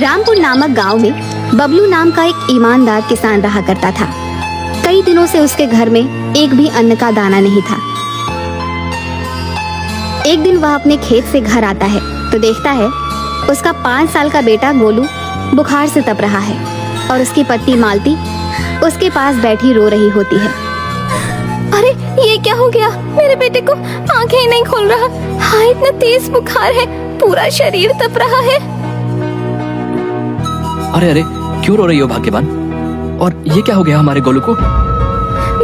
रामपुर नामक गांव में बबलू नाम का एक ईमानदार किसान रहा करता था। कई दिनों से उसके घर में एक भी अन्न का दाना नहीं था। एक दिन वह अपने खेत से घर आता है तो देखता है उसका 5 साल का बेटा गोलू बुखार से तप रहा है और उसकी पत्नी मालती उसके पास बैठी रो रही होती है। अरे ये क्या हो गया? मेरे बेटे को आंखें ही नहीं खोल रहा। हाँ, इतना तेज बुखार है, पूरा शरीर तप रहा है। अरे अरे, क्यों रो रही हो भाग्यवान? और ये क्या हो गया हमारे गोलू को?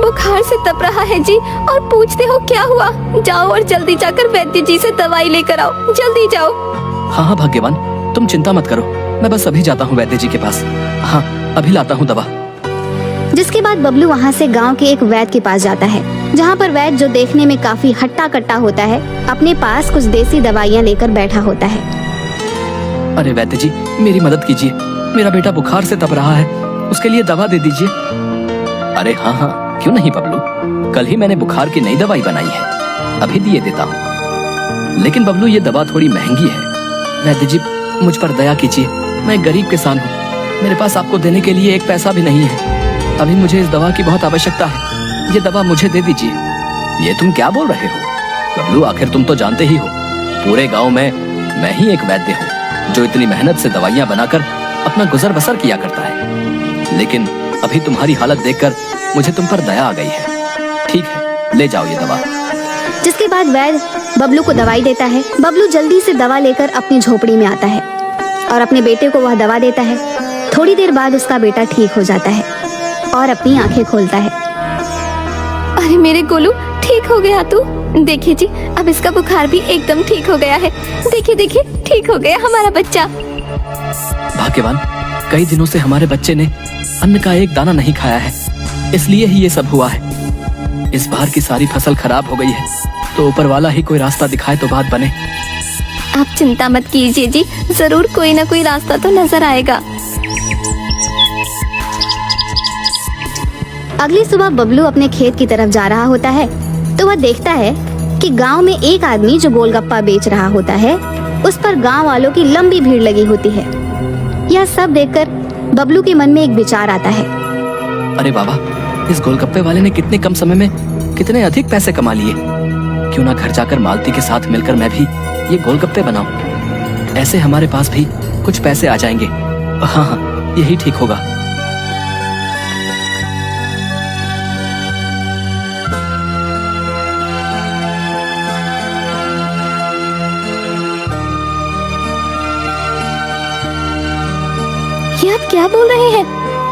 बुखार से तप रहा है जी। और पूछते हो क्या हुआ? जाओ और जल्दी जाकर वैद्य जी से दवाई लेकर आओ, जल्दी जाओ। हाँ हाँ भाग्यवान, तुम चिंता मत करो, मैं बस अभी जाता हूँ वैद्य जी के पास। हाँ, अभी लाता हूँ दवा। जिसके बाद बबलू वहाँ से गांव के एक वैद्य के पास जाता है, जहाँ पर वैद्य, जो देखने में काफी हट्टा कट्टा होता है, अपने पास कुछ देसी दवाइयाँ लेकर बैठा होता है। अरे वैद्य जी, मेरी मदद कीजिए, मेरा बेटा बुखार से तप रहा है, उसके लिए दवा दे दीजिए। अरे हाँ हाँ, क्यों नहीं बबलू, कल ही मैंने बुखार की नई दवाई बनाई है, अभी दिए देता हूँ। लेकिन बबलू, ये दवा थोड़ी महंगी है। वैद्य जी, मुझ पर दया कीजिए, मैं एक गरीब किसान हूँ, मेरे पास आपको देने के लिए एक पैसा भी नहीं है। अभी मुझे इस दवा की बहुत आवश्यकता है, ये दवा मुझे दे दीजिए। ये तुम क्या बोल रहे हो बबलू? आखिर तुम तो जानते ही हो, पूरे गांव में मैं ही एक वैद्य हूँ जो इतनी मेहनत से दवाइयाँ बनाकर अपना गुजर बसर किया करता है। लेकिन अभी तुम्हारी हालत देखकर मुझे तुम पर दया आ गई है। ठीक है, ले जाओ ये दवा। जिसके बाद वैद्य बबलू को दवाई देता है। बबलू जल्दी से दवा लेकर अपनी झोपड़ी में आता है और अपने बेटे को वह दवा देता है। थोड़ी देर बाद उसका बेटा ठीक हो जाता है और अपनी आंखें खोलता है। अरे मेरे गोलू, ठीक हो गया तू? देखिए जी, अब इसका बुखार भी एकदम ठीक हो गया है। देखिए देखिए, ठीक हो गया हमारा बच्चा। भाग्यवान, कई दिनों से हमारे बच्चे ने अन्न का एक दाना नहीं खाया है, इसलिए ही ये सब हुआ है। इस बार की सारी फसल खराब हो गई है, तो ऊपर वाला ही कोई रास्ता दिखाए तो बात बने। आप चिंता मत कीजिए जी, जरूर कोई ना कोई रास्ता तो नजर आएगा। अगली सुबह बबलू अपने खेत की तरफ जा रहा होता है तो वह देखता है कि गांव में एक आदमी जो गोलगप्पा बेच रहा होता है, उस पर गांव वालों की लंबी भीड़ लगी होती है। यह सब देखकर बबलू के मन में एक विचार आता है। अरे बाबा, इस गोलगप्पे वाले ने कितने कम समय में कितने अधिक पैसे कमा लिए। क्यों ना घर जाकर मालती के साथ मिलकर मैं भी ये गोलगप्पे बनाऊं, ऐसे हमारे पास भी कुछ पैसे आ जाएंगे। हाँ हाँ, यही ठीक होगा। ये आप क्या बोल रहे हैं?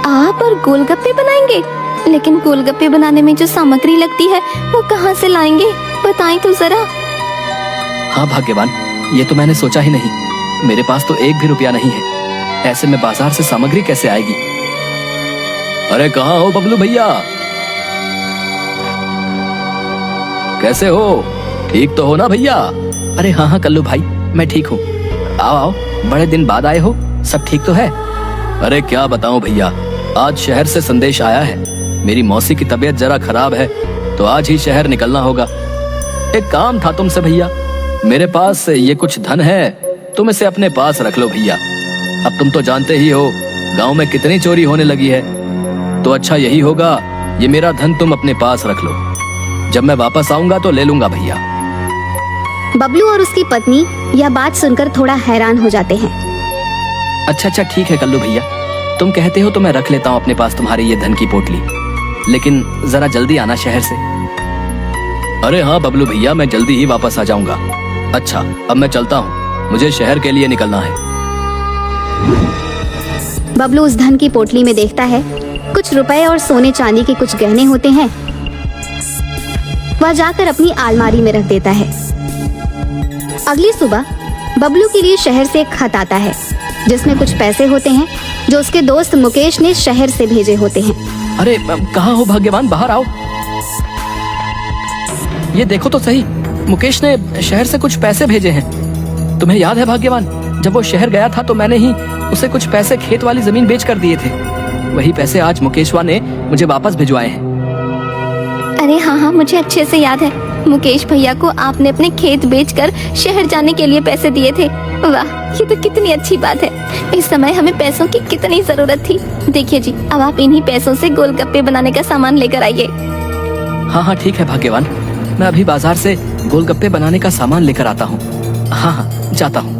आप और गोलगप्पे बनाएंगे? लेकिन गोलगप्पे बनाने में जो सामग्री लगती है वो कहाँ से लाएंगे? बताएं तो जरा। हाँ भाग्यवान, ये तो मैंने सोचा ही नहीं। मेरे पास तो 1 भी रुपया नहीं है, ऐसे में बाजार से सामग्री कैसे आएगी? अरे कहाँ हो बबलू भैया, कैसे हो? ठीक तो हो ना भैया? अरे हाँ हाँ कल्लू भाई, मैं ठीक हूँ। आओ आओ, बड़े दिन बाद आए हो, सब ठीक तो है? अरे क्या बताऊं भैया, आज शहर से संदेश आया है, मेरी मौसी की तबीयत जरा खराब है, तो आज ही शहर निकलना होगा। एक काम था तुमसे भैया, मेरे पास ये कुछ धन है, तुम इसे अपने पास रख लो भैया। अब तुम तो जानते ही हो गांव में कितनी चोरी होने लगी है, तो अच्छा यही होगा ये मेरा धन तुम अपने पास रख लो, जब मैं वापस आऊंगा तो ले लूंगा भैया। बबलू और उसकी पत्नी यह बात सुनकर थोड़ा हैरान हो जाते हैं। अच्छा ठीक है कल्लू भैया, तुम कहते हो तो मैं रख लेता हूँ अपने पास तुम्हारी ये धन की पोटली, लेकिन जरा जल्दी आना शहर से। अरे हाँ बबलू भैया, मैं जल्दी ही वापस आ जाऊंगा। अच्छा, अब मैं चलता हूँ, मुझे शहर के लिए निकलना है। बबलू उस धन की पोटली में देखता है कुछ रुपए और सोने चांदी के कुछ गहने होते हैं। वह जाकर अपनी अलमारी में रख देता है। अगली सुबह बबलू के लिए शहर से एक खत आता है जिसमें कुछ पैसे होते हैं जो उसके दोस्त मुकेश ने शहर से भेजे होते हैं। अरे कहाँ हो भाग्यवान, बाहर आओ, ये देखो तो सही, मुकेश ने शहर से कुछ पैसे भेजे हैं। तुम्हें याद है भाग्यवान, जब वो शहर गया था तो मैंने ही उसे कुछ पैसे खेत वाली जमीन बेच कर दिए थे। वही पैसे आज मुकेशवा ने मुझे वापस भिजवाए हैं। अरे हाँ हाँ, मुझे अच्छे से याद है, मुकेश भैया को आपने अपने खेत बेचकर शहर जाने के लिए पैसे दिए थे। वाह, ये तो कितनी अच्छी बात है। इस समय हमें पैसों की कितनी जरूरत थी। देखिए जी, अब आप इन्हीं पैसों से गोलगप्पे बनाने का सामान लेकर आइए। हाँ हाँ ठीक है भाग्यवान, मैं अभी बाजार से गोलगप्पे बनाने का सामान लेकर आता हूँ। हाँ हाँ जाता हूँ।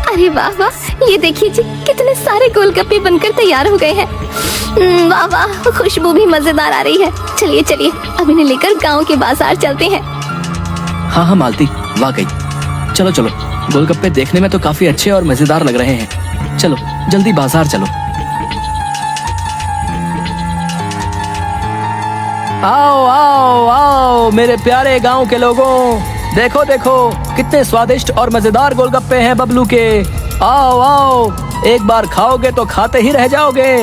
अरे वाह वाह, ये देखिए जी, कितने सारे गोलगप्पे बनकर तैयार हो गए हैं। वाह वाह, खुशबू भी मजेदार आ रही है। चलिए चलिए, अब इन्हें लेकर गांव के बाजार चलते हैं। हाँ हाँ मालती, वाकई। चलो चलो, गोलगप्पे देखने में तो काफी अच्छे और मजेदार लग रहे हैं। चलो जल्दी बाजार चलो। आओ आओ आओ मेरे प्यारे गांव के लोगों, देखो देखो कितने स्वादिष्ट और मजेदार गोलगप्पे हैं बबलू के। आओ आओ, एक बार खाओगे तो खाते ही रह जाओगे।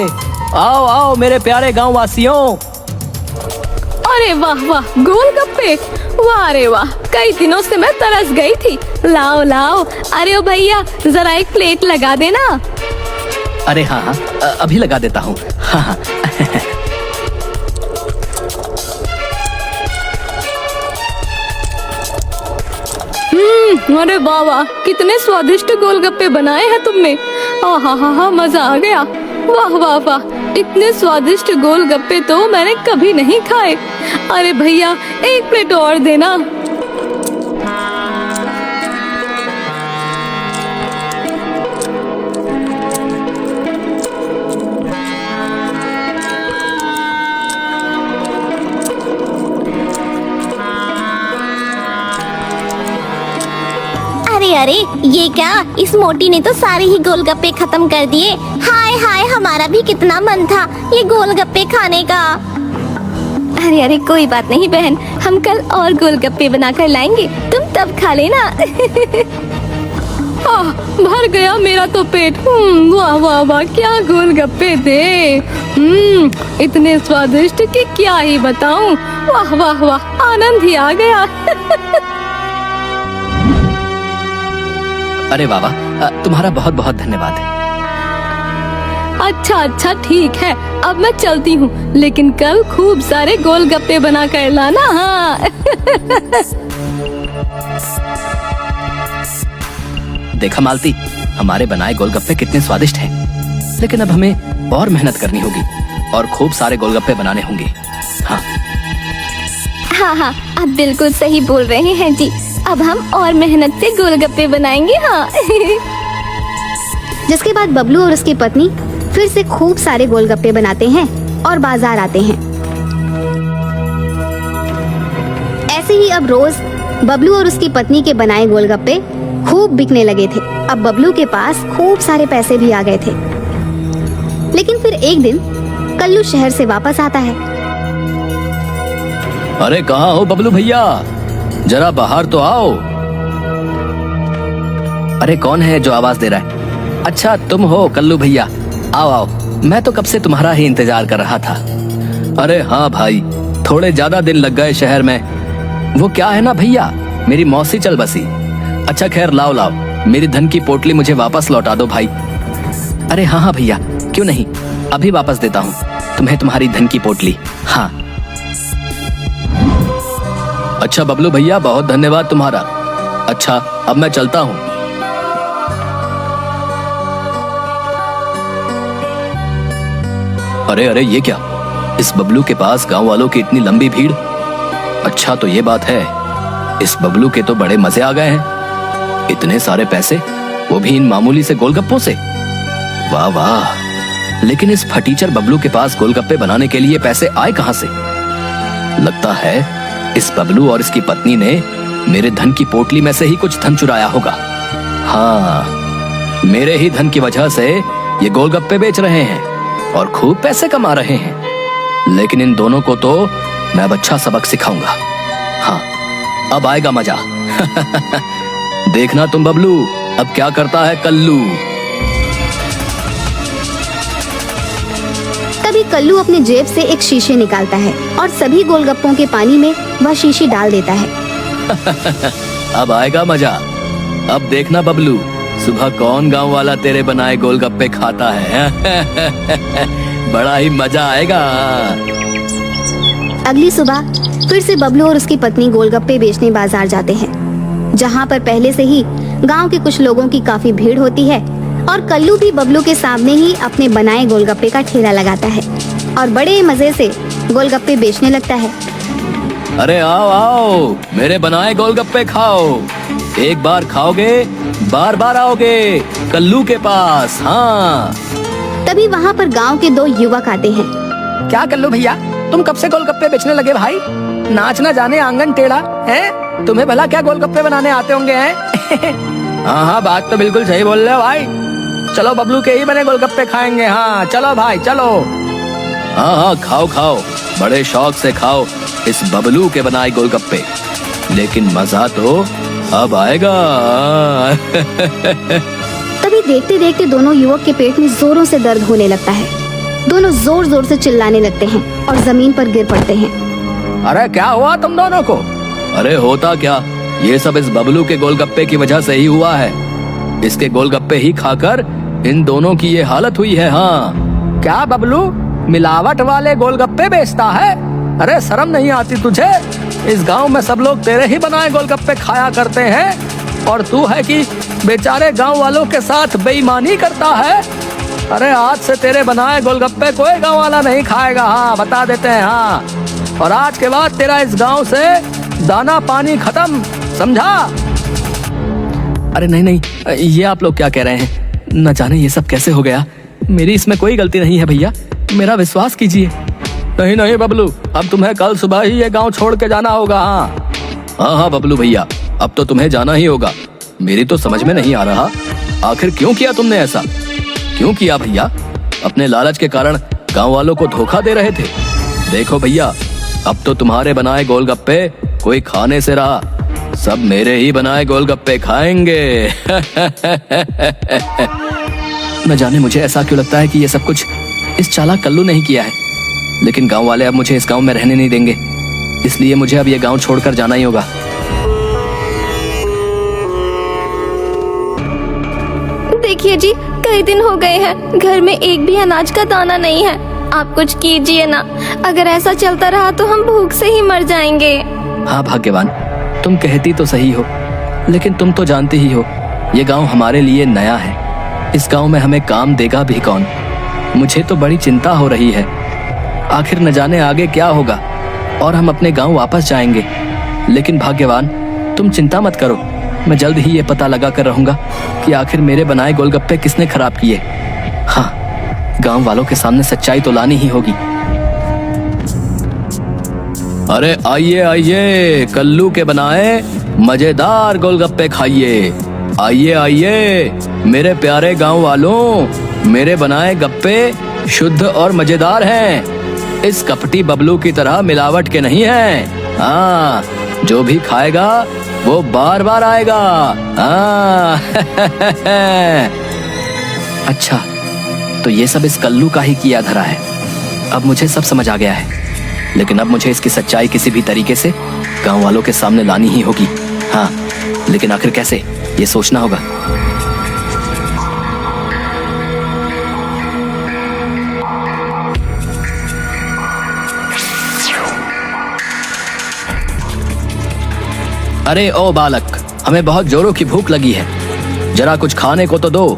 आओ आओ मेरे प्यारे गांव वासियों। अरे वाह वाह, गोलगप्पे, वाह रे वाह, कई दिनों से मैं तरस गई थी। लाओ लाओ, अरे ओ भैया, जरा एक प्लेट लगा देना। अरे हाँ हाँ, अभी लगा देता हूँ। हाँ हाँ। अरे वाह वाह, कितने स्वादिष्ट गोलगप्पे बनाए हैं तुमने। आहा हा हा, मजा आ गया। वाह वाह वाह, इतने स्वादिष्ट गोलगप्पे तो मैंने कभी नहीं खाए। अरे भैया, एक प्लेट और देना। अरे अरे, ये क्या, इस मोटी ने तो सारे ही गोलगप्पे खत्म कर दिए। हाय हाय, हमारा भी कितना मन था ये गोलगप्पे खाने का। अरे अरे, कोई बात नहीं बहन, हम कल और गोलगप्पे बनाकर लाएंगे, तुम तब खा लेना। भर गया मेरा तो पेट। वाह वाह वाह, क्या गोलगप्पे थे। इतने स्वादिष्ट कि क्या ही बताऊं। वाह वाह वाह, आनंद ही आ गया। अरे बाबा, तुम्हारा बहुत बहुत धन्यवाद है। अच्छा अच्छा ठीक है, अब मैं चलती हूँ, लेकिन कल खूब सारे गोलगप्पे बना कर लाना। हाँ। देखा मालती, हमारे बनाए गोलगप्पे कितने स्वादिष्ट हैं। लेकिन अब हमें और मेहनत करनी होगी और खूब सारे गोलगप्पे बनाने होंगे। हाँ हाँ हाँ, आप बिल्कुल सही बोल रहे हैं जी। अब हम और मेहनत से गोलगप्पे बनाएंगे। हाँ। जिसके बाद बबलू और उसकी पत्नी फिर से खूब सारे गोलगप्पे बनाते हैं और बाजार आते हैं। ऐसे ही अब रोज बबलू और उसकी पत्नी के बनाए गोलगप्पे खूब बिकने लगे थे। अब बबलू के पास खूब सारे पैसे भी आ गए थे। लेकिन फिर एक दिन कल्लू शहर से वापस आता है। अरे कहाँ हो बबलू भैया, जरा बाहर तो आओ। अरे कौन है जो आवाज दे रहा है? अच्छा तुम हो कल्लू भैया, आओ आओ, मैं तो कब से तुम्हारा ही इंतजार कर रहा था। अरे हाँ भाई, थोड़े ज्यादा दिन लग गए शहर में। वो क्या है ना भैया, मेरी मौसी चल बसी। अच्छा खैर, लाओ लाओ, मेरी धन की पोटली मुझे वापस लौटा दो भाई। अरे हाँ हाँ भैया, क्यों नहीं, अभी वापस देता हूँ तुम्हें तुम्हारी धन की पोटली। हाँ अच्छा बबलू भैया, बहुत धन्यवाद तुम्हारा। अच्छा अब मैं चलता हूँ। अरे अरे, ये क्या, इस बबलू के पास गांव वालों की इतनी लंबी भीड़। अच्छा तो ये बात है, इस बबलू के तो बड़े मजे आ गए हैं। इतने सारे पैसे, वो भी इन मामूली से गोलगप्पों से। वाह वाह, लेकिन इस फटीचर बबलू के पास गोलगप्पे बनाने के लिए पैसे आए कहां से? लगता है इस बबलू और इसकी पत्नी ने मेरे धन की पोटली में से ही कुछ धन चुराया होगा। हाँ, मेरे ही धन की वजह से ये गोलगप्पे बेच रहे हैं और खूब पैसे कमा रहे हैं। लेकिन इन दोनों को तो मैं अब अच्छा सबक सिखाऊंगा। हाँ, अब आएगा मजा। देखना तुम बबलू, अब क्या करता है कल्लू। तभी कल्लू अपने जेब से एक शीशे निकालता है और सभी गोलगप्पों के पानी में वह शीशी डाल देता है। अब आएगा मजा। अब देखना बबलू, सुबह कौन गांव वाला तेरे बनाए गोलगप्पे खाता है। बड़ा ही मजा आएगा। अगली सुबह फिर से बबलू और उसकी पत्नी गोलगप्पे बेचने बाजार जाते हैं, जहाँ पर पहले से ही गांव के कुछ लोगों की काफी भीड़ होती है। और कल्लू भी बबलू के सामने ही अपने बनाए गोलगप्पे का ठेला लगाता है और बड़े मजे से गोलगप्पे बेचने लगता है। अरे आओ आओ, मेरे बनाए गोलगप्पे खाओ। एक बार खाओगे बार बार आओगे कल्लू के पास। हाँ। तभी वहाँ पर गांव के दो युवक आते हैं। क्या कल्लू भैया, तुम कब से गोलगप्पे बेचने लगे भाई? नाच ना जाने आंगन टेढ़ा है, तुम्हें भला क्या गोलगप्पे बनाने आते होंगे हैं? हाँ हाँ, बात तो बिल्कुल सही बोल रहे हो भाई। चलो बबलू के ही बने गोलगप्पे खाएंगे। हाँ चलो भाई चलो। हाँ हाँ, खाओ खाओ, बड़े शौक से खाओ इस बबलू के बनाए गोलगप्पे। लेकिन मजा तो अब आएगा। तभी देखते देखते दोनों युवक के पेट में जोरों से दर्द होने लगता है। दोनों जोर जोर से चिल्लाने लगते हैं और जमीन पर गिर पड़ते हैं। अरे क्या हुआ तुम दोनों को? अरे होता क्या, ये सब इस बबलू के गोलगप्पे की वजह से ही हुआ है। इसके गोलगप्पे ही खाकर इन दोनों की ये हालत हुई है। हाँ। क्या बबलू मिलावट वाले गोलगप्पे बेचता है? अरे शर्म नहीं आती तुझे? इस गांव में सब लोग तेरे ही बनाए गोलगप्पे खाया करते हैं और तू है कि बेचारे गांव वालों के साथ बेईमानी करता है। अरे आज से तेरे बनाए गोलगप्पे कोई गांव वाला नहीं खाएगा। हाँ बता देते हैं। हाँ, और आज के बाद तेरा इस गांव से दाना पानी खत्म, समझा? अरे नहीं नहीं, ये आप लोग क्या कह रहे हैं? न जाने ये सब कैसे हो गया। मेरी इसमें कोई गलती नहीं है भैया, मेरा विश्वास कीजिए। नहीं नहीं बबलू, अब तुम्हें कल सुबह ही ये गांव छोड़ के जाना होगा। हाँ हाँ हाँ बबलू भैया, अब तो तुम्हें जाना ही होगा। मेरी तो समझ में नहीं आ रहा, आखिर क्यों किया तुमने ऐसा? क्यों किया भैया? अपने लालच के कारण गांव वालों को धोखा दे रहे थे। देखो भैया, अब तो तुम्हारे बनाए गोलगप्पे कोई खाने से रहा, सब मेरे ही बनाए गोलगप्पे खाएंगे। न जाने मुझे ऐसा क्यों लगता है कि ये सब कुछ इस चालाक कल्लू ने ही किया है। लेकिन गांव वाले अब मुझे इस गांव में रहने नहीं देंगे, इसलिए मुझे अब ये गांव छोड़कर जाना ही होगा। देखिए जी, कई दिन हो गए हैं, घर में एक भी अनाज का दाना नहीं है। आप कुछ कीजिए ना, अगर ऐसा चलता रहा तो हम भूख से ही मर जाएंगे। हाँ भाग्यवान, तुम कहती तो सही हो, लेकिन तुम तो जानती ही हो ये गांव हमारे लिए नया है। इस गांव में हमें काम देगा भी कौन? मुझे तो बड़ी चिंता हो रही है। आखिर न जाने आगे क्या होगा और हम अपने गांव वापस जाएंगे। लेकिन भाग्यवान, तुम चिंता मत करो, मैं जल्द ही ये पता लगा कर रहूंगा कि आखिर मेरे बनाए गोलगप्पे किसने खराब किए। हाँ, गांव वालों के सामने सच्चाई तो लानी ही होगी। अरे आइए आइए, कल्लू के बनाए मजेदार गोलगप्पे खाइए। आइए आइए मेरे प्यारे गांव वालों, मेरे बनाए गप्पे शुद्ध और मजेदार हैं। इस कपटी बबलू की तरह मिलावट के नहीं हैं। हाँ, जो भी खाएगा वो बार बार आएगा। हाँ। अच्छा, तो ये सब इस कल्लू का ही किया धरा है। अब मुझे सब समझ आ गया है, लेकिन अब मुझे इसकी सच्चाई किसी भी तरीके से गांव वालों के सामने लानी ही होगी। हाँ, लेकिन आखिर कैसे, ये सोचना होगा। अरे ओ बालक, हमें बहुत जोरों की भूख लगी है, जरा कुछ खाने को तो दो।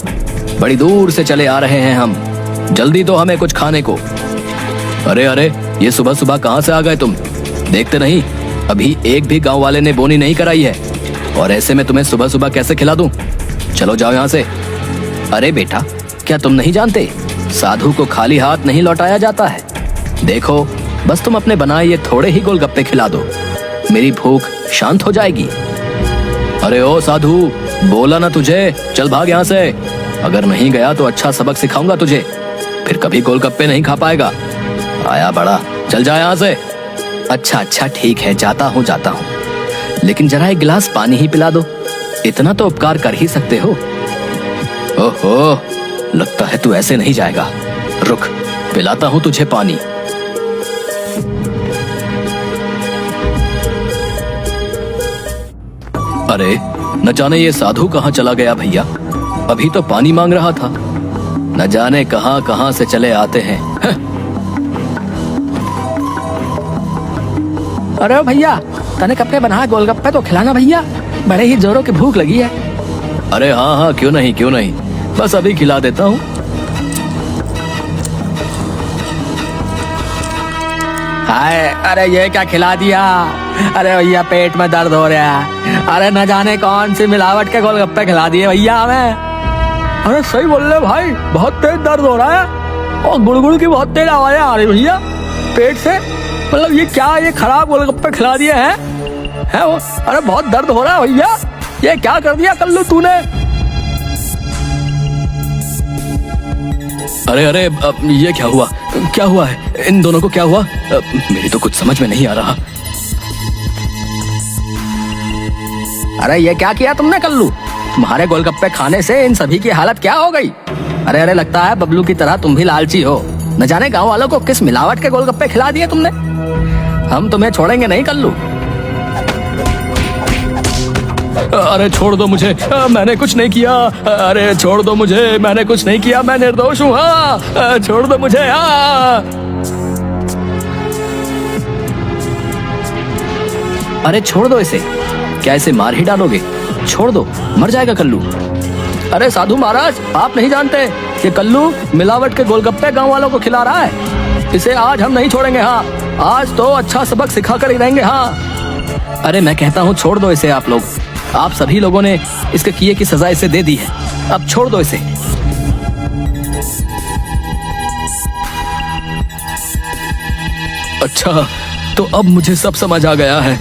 बड़ी दूर से चले आ रहे हैं हम, जल्दी दो हमें कुछ खाने को। अरे अरे, ये सुबह सुबह कहाँ से आ गए तुम? देखते नहीं अभी एक भी गांव वाले ने बोनी नहीं कराई है, और ऐसे में तुम्हें सुबह सुबह कैसे खिला दूं? चलो जाओ यहाँ से। अरे बेटा, क्या तुम नहीं जानते, साधु को खाली हाथ नहीं लौटाया जाता है। देखो, बस तुम अपने बनाए ये थोड़े ही गोलगप्पे खिला दो, मेरी भूख शांत हो जाएगी। अरे ओ साधु, बोला ना तुझे, चल भाग यहाँ से। अगर नहीं गया तो अच्छा सबक सिखाऊंगा तुझे, फिर कभी गोलगप्पे नहीं खा पाएगा। आया बड़ा, चल जा यहाँ से। अच्छा अच्छा ठीक है, जाता हूँ, लेकिन जरा एक गिलास पानी ही पिला दो, इतना तो उपकार कर ही सकते हो। ओहो, लगता है तू ऐसे नहीं जाएगा। रुक, पिलाता हूँ तुझे पानी। अरे न जाने ये साधु कहाँ चला गया भैया, अभी तो पानी मांग रहा था। न जाने कहाँ कहाँ से चले आते हैं। अरे भैया, तने कब के बना गोलगप्पे तो खिलाना भैया, बड़े ही जोरों की भूख लगी है। अरे हाँ हाँ, क्यों नहीं क्यों नहीं, बस अभी खिला देता हूँ। हाय, अरे ये क्या खिला दिया। अरे भैया पेट में दर्द हो रहा है। अरे न जाने कौन सी मिलावट के गोलगप्पे खिला दिए भैया हमें। अरे सही बोल रहे भाई, बहुत तेज दर्द हो रहा है और गुड़गुड़ की बहुत तेज आवाजें आ रही भैया पेट से। मतलब ये क्या, ये खराब गोलगप्पे खिला दिए हैं वो। अरे बहुत दर्द हो रहा है भैया, ये क्या कर दिया कल्लू तूने। अरे अरे ये क्या हुआ, क्या हुआ है इन दोनों को, क्या हुआ? मेरी तो कुछ समझ में नहीं आ रहा। अरे ये क्या किया तुमने कल्लू, तुम्हारे गोलगप्पे खाने से इन सभी की हालत क्या हो गई। अरे अरे लगता है बबलू की तरह तुम भी लालची हो। न जाने गांव वालों को किस मिलावट के गोलगप्पे खिला दिए तुमने। हम तुम्हें छोड़ेंगे नहीं कल्लू। अरे छोड़ दो मुझे, मैंने कुछ नहीं किया। अरे छोड़ दो मुझे, मैंने कुछ नहीं किया, मैं निर्दोष हूँ। हाँ छोड़ दो मुझे। हाँ अरे छोड़ दो इसे, क्या इसे मार ही डालोगे? छोड़ दो, मर जाएगा कल्लू। अरे साधु महाराज, आप नहीं जानते कि कल्लू मिलावट के गोलगप्पे गांव वालों को खिला रहा है। इसे आज हम नहीं छोड़ेंगे। हाँ आज तो अच्छा सबक सिखा कर ही रहेंगे। हाँ अरे मैं कहता हूँ छोड़ दो इसे। आप लोग, आप सभी लोगों ने इसके किए की सजा इसे दे दी है, अब छोड़ दो इसे। अच्छा तो अब मुझे सब समझ आ गया है।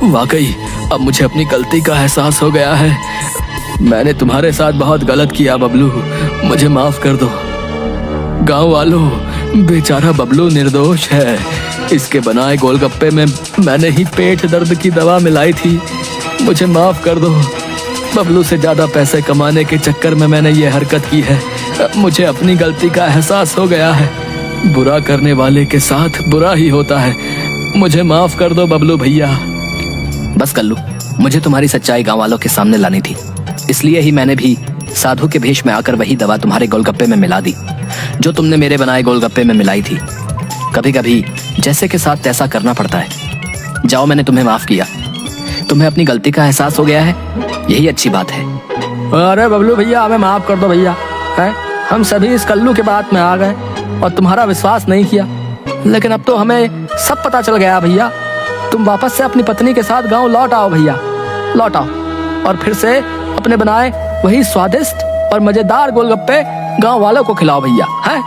वाकई अब मुझे अपनी गलती का एहसास हो गया है। मैंने तुम्हारे साथ बहुत गलत किया बबलू, मुझे माफ कर दो। गांव वालों, बेचारा बबलू निर्दोष है। इसके बनाए गोलगप्पे में मैंने ही पेट दर्द की दवा मिलाई थी, मुझे माफ कर दो। बबलू से ज्यादा पैसे कमाने के चक्कर में मैंने ये हरकत की है। मुझे अपनी गलती का एहसास हो गया है। बुरा करने वाले के साथ बुरा ही होता है। मुझे माफ कर दो बबलू भैया। बस कल्लू, मुझे तुम्हारी सच्चाई गांव वालों के सामने लानी थी, इसलिए ही मैंने भी साधु के भेष में आकर वही दवा तुम्हारे गोलगप्पे में मिला दी जो तुमने मेरे बनाए गोलगप्पे में मिलाई थी। कभी कभी जैसे के साथ तैसा करना पड़ता है। जाओ, मैंने तुम्हें माफ किया, तुम्हें अपनी गलती का एहसास हो गया है, यही अच्छी बात है। अरे बबलू भैया, हमें माफ कर दो भैया। हम सभी इस कल्लू के बात में आ गए और तुम्हारा विश्वास नहीं किया, लेकिन अब तो हमें सब पता चल गया भैया। तुम वापस से अपनी पत्नी के साथ गांव लौट आओ भैया, लौट आओ और फिर से अपने बनाए वही स्वादिष्ट और मजेदार गोलगप्पे गांव वालों को खिलाओ भैया। हैं?